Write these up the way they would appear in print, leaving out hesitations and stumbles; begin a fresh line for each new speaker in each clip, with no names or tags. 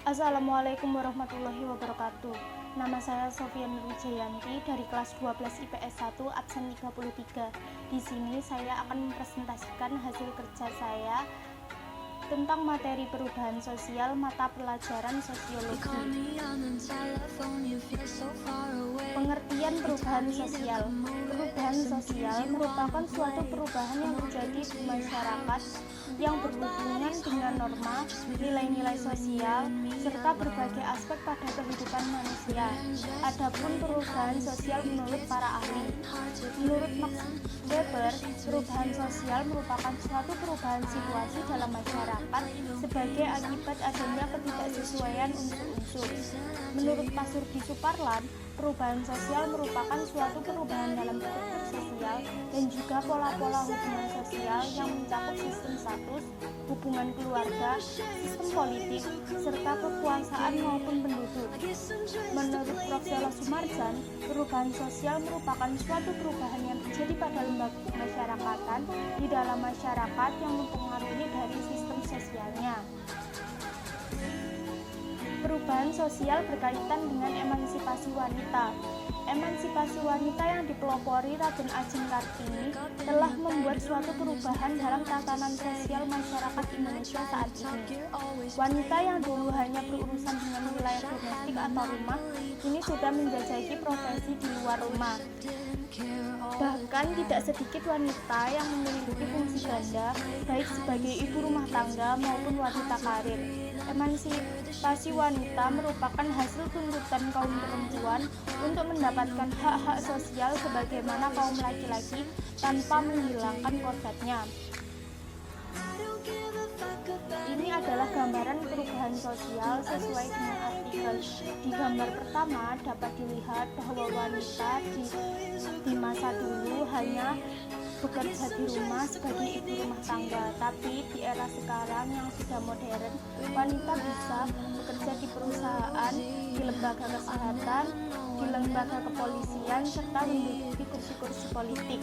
Assalamualaikum warahmatullahi wabarakatuh. Nama saya Sofian Wijayanti dari kelas 12 IPS 1 absen 33. Di sini saya akan mempresentasikan hasil kerja saya tentang materi perubahan sosial mata pelajaran sosiologi. Pengertian perubahan sosial. Perubahan sosial merupakan suatu perubahan yang terjadi di masyarakat yang berhubungan dengan norma, nilai-nilai sosial, serta berbagai aspek pada kehidupan manusia. Adapun perubahan sosial menurut para ahli. Menurut Max Weber, perubahan sosial merupakan suatu perubahan situasi dalam masyarakat sebagai akibat adanya ketidaksesuaian unsur-unsur. Menurut Pak Surdi Suparlan, perubahan sosial merupakan suatu perubahan dalam struktur sosial dan juga pola-pola hubungan sosial yang mencakup sistem status, hubungan keluarga, sistem politik, serta kekuasaan maupun penduduk. Menurut Prof. Sela Sumarjan, perubahan sosial merupakan suatu perubahan yang terjadi pada lembaga pemasyarakatan di dalam masyarakat yang mempengaruhi dari sistem sosialnya. Perubahan sosial berkaitan dengan emansipasi wanita. Emansipasi wanita yang dipelopori Raden Ajeng Kartini telah membuat suatu perubahan dalam tatanan sosial masyarakat Indonesia saat ini. Wanita yang dulu hanya berurusan dengan wilayah domestik atau rumah, kini sudah menjajaki profesi di luar rumah. Bahkan tidak sedikit wanita yang memiliki fungsi ganda, baik sebagai ibu rumah tangga maupun wanita karir. Emansipasi wanita merupakan hasil tuntutan kaum perempuan untuk mendapatkan hak-hak sosial sebagaimana kaum laki-laki tanpa menghilangkan kodratnya. Ini adalah gambaran perubahan sosial sesuai dengan artikel. Di gambar pertama dapat dilihat bahwa wanita di masa dulu hanya bekerja di rumah sebagai ibu rumah tangga, tapi di era sekarang yang sudah modern, wanita bisa bekerja di perusahaan, di lembaga kesehatan, di lembaga kepolisian, serta menduduki kursi-kursi politik.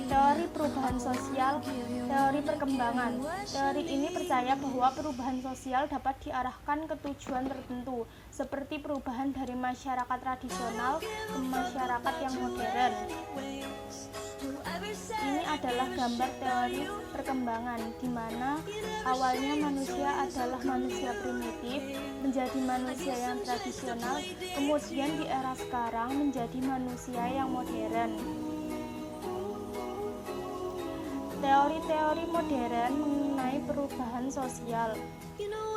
Teori perubahan sosial, teori perkembangan. Teori ini percaya bahwa perubahan sosial dapat diarahkan ke tujuan tertentu, seperti perubahan dari masyarakat tradisional ke masyarakat yang modern. Ini adalah gambar teori perkembangan, di mana awalnya manusia adalah manusia primitif, menjadi manusia yang tradisional, kemudian di era sekarang menjadi manusia yang modern. Teori-teori modern mengenai perubahan sosial.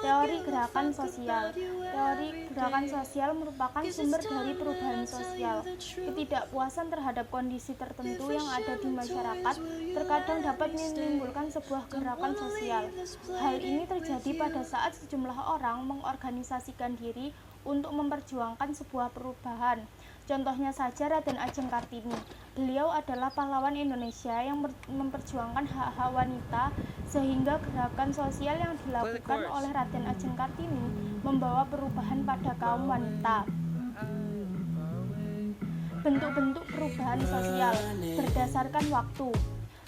Teori gerakan sosial. Teori gerakan sosial merupakan sumber dari perubahan sosial. Ketidakpuasan terhadap kondisi tertentu yang ada di masyarakat terkadang dapat menimbulkan sebuah gerakan sosial. Hal ini terjadi pada saat sejumlah orang mengorganisasikan diri untuk memperjuangkan sebuah perubahan. Contohnya saja Raden Ajeng Kartini. Beliau adalah pahlawan Indonesia yang memperjuangkan hak-hak wanita, sehingga gerakan sosial yang dilakukan oleh Raden Ajeng Kartini membawa perubahan pada kaum wanita. Bentuk-bentuk perubahan sosial berdasarkan waktu,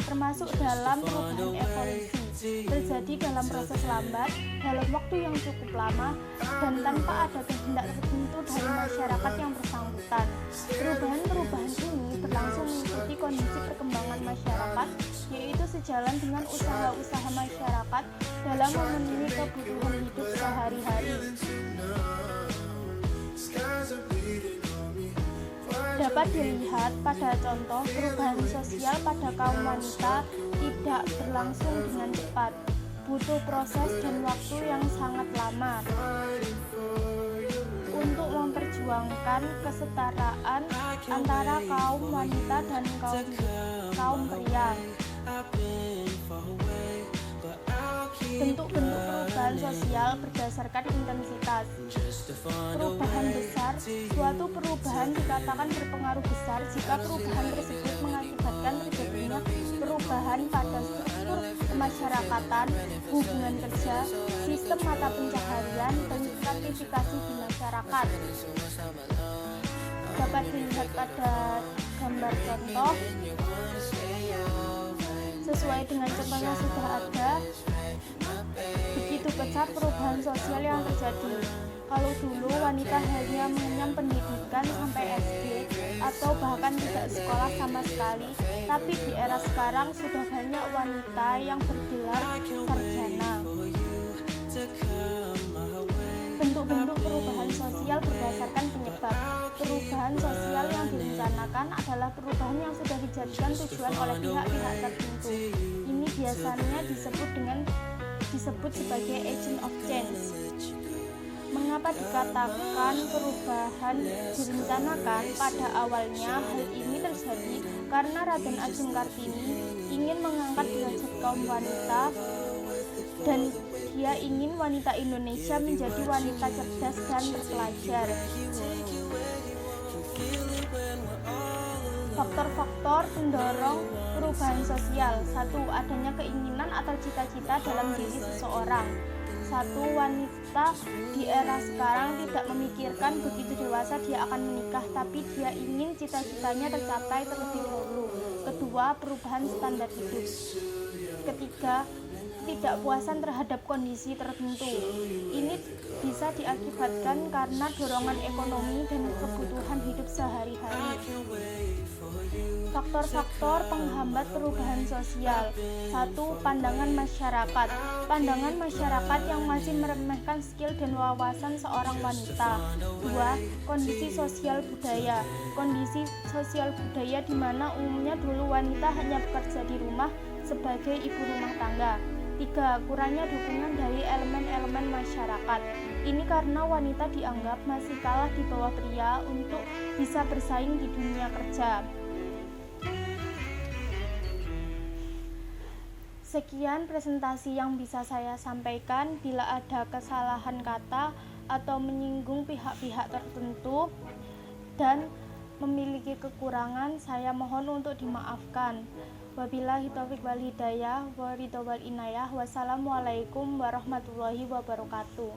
termasuk dalam perubahan evolusi, terjadi dalam proses lambat, dalam waktu yang cukup lama, dan tanpa ada kehendak tertentu dari masyarakat yang bersangkutan. Perubahan-perubahan ini berlangsung mengikuti kondisi perkembangan masyarakat, yaitu sejalan dengan usaha-usaha masyarakat dalam memenuhi kebutuhan hidup sehari-hari. Dapat dilihat pada contoh perubahan sosial pada kaum wanita tidak berlangsung dengan cepat, butuh proses dan waktu yang sangat lama untuk memperjuangkan kesetaraan antara kaum wanita dan kaum pria. Bentuk-bentuk perubahan sosial berdasarkan intensitas. Perubahan besar. Suatu perubahan dikatakan berpengaruh besar jika perubahan tersebut mengakibatkan terjadinya perubahan pada struktur kemasyarakatan, hubungan kerja, sistem mata pencaharian, dan stratifikasi di masyarakat. Dapat dilihat pada gambar contoh. Sesuai dengan contohnya sudah ada. Begitu masa perubahan sosial yang terjadi. Kalau dulu wanita hanya mengenyam pendidikan sampai SD atau bahkan tidak sekolah sama sekali, tapi di era sekarang sudah banyak wanita yang bergelar sarjana. Bentuk-bentuk perubahan sosial berdasarkan penyebab. Perubahan sosial yang direncanakan adalah perubahan yang sudah dijadikan tujuan oleh pihak-pihak tertentu. Ini biasanya disebut sebagai agent of change. Mengapa dikatakan perubahan direncanakan? Pada awalnya hal ini terjadi karena Raden Ajeng Kartini ingin mengangkat derajat kaum wanita dan dia ingin wanita Indonesia menjadi wanita cerdas dan terpelajar. Faktor-faktor pendorong perubahan sosial. 1. Adanya keinginan atau cita-cita dalam diri seseorang. 1. Wanita di era sekarang tidak memikirkan begitu dewasa dia akan menikah, tapi dia ingin cita-citanya tercapai terlebih dahulu. 2. Perubahan standar hidup. 3. Ketidakpuasan terhadap kondisi tertentu. Ini bisa diakibatkan karena dorongan ekonomi dan kebutuhan hidup sehari-hari. Faktor-faktor penghambat perubahan sosial. 1. Pandangan masyarakat. Pandangan masyarakat yang masih meremehkan skill dan wawasan seorang wanita. 2. Kondisi sosial budaya. Kondisi sosial budaya di mana umumnya dulu wanita hanya bekerja di rumah sebagai ibu rumah tangga. 3. Kurangnya dukungan dari elemen-elemen masyarakat. Ini karena wanita dianggap masih kalah di bawah pria untuk bisa bersaing di dunia kerja. Sekian presentasi yang bisa saya sampaikan. Bila ada kesalahan kata atau menyinggung pihak-pihak tertentu dan memiliki kekurangan, saya mohon untuk dimaafkan. Wabillahi taufiq wal hidayah wa ridha wal inayah. Wassalamualaikum warahmatullahi wabarakatuh.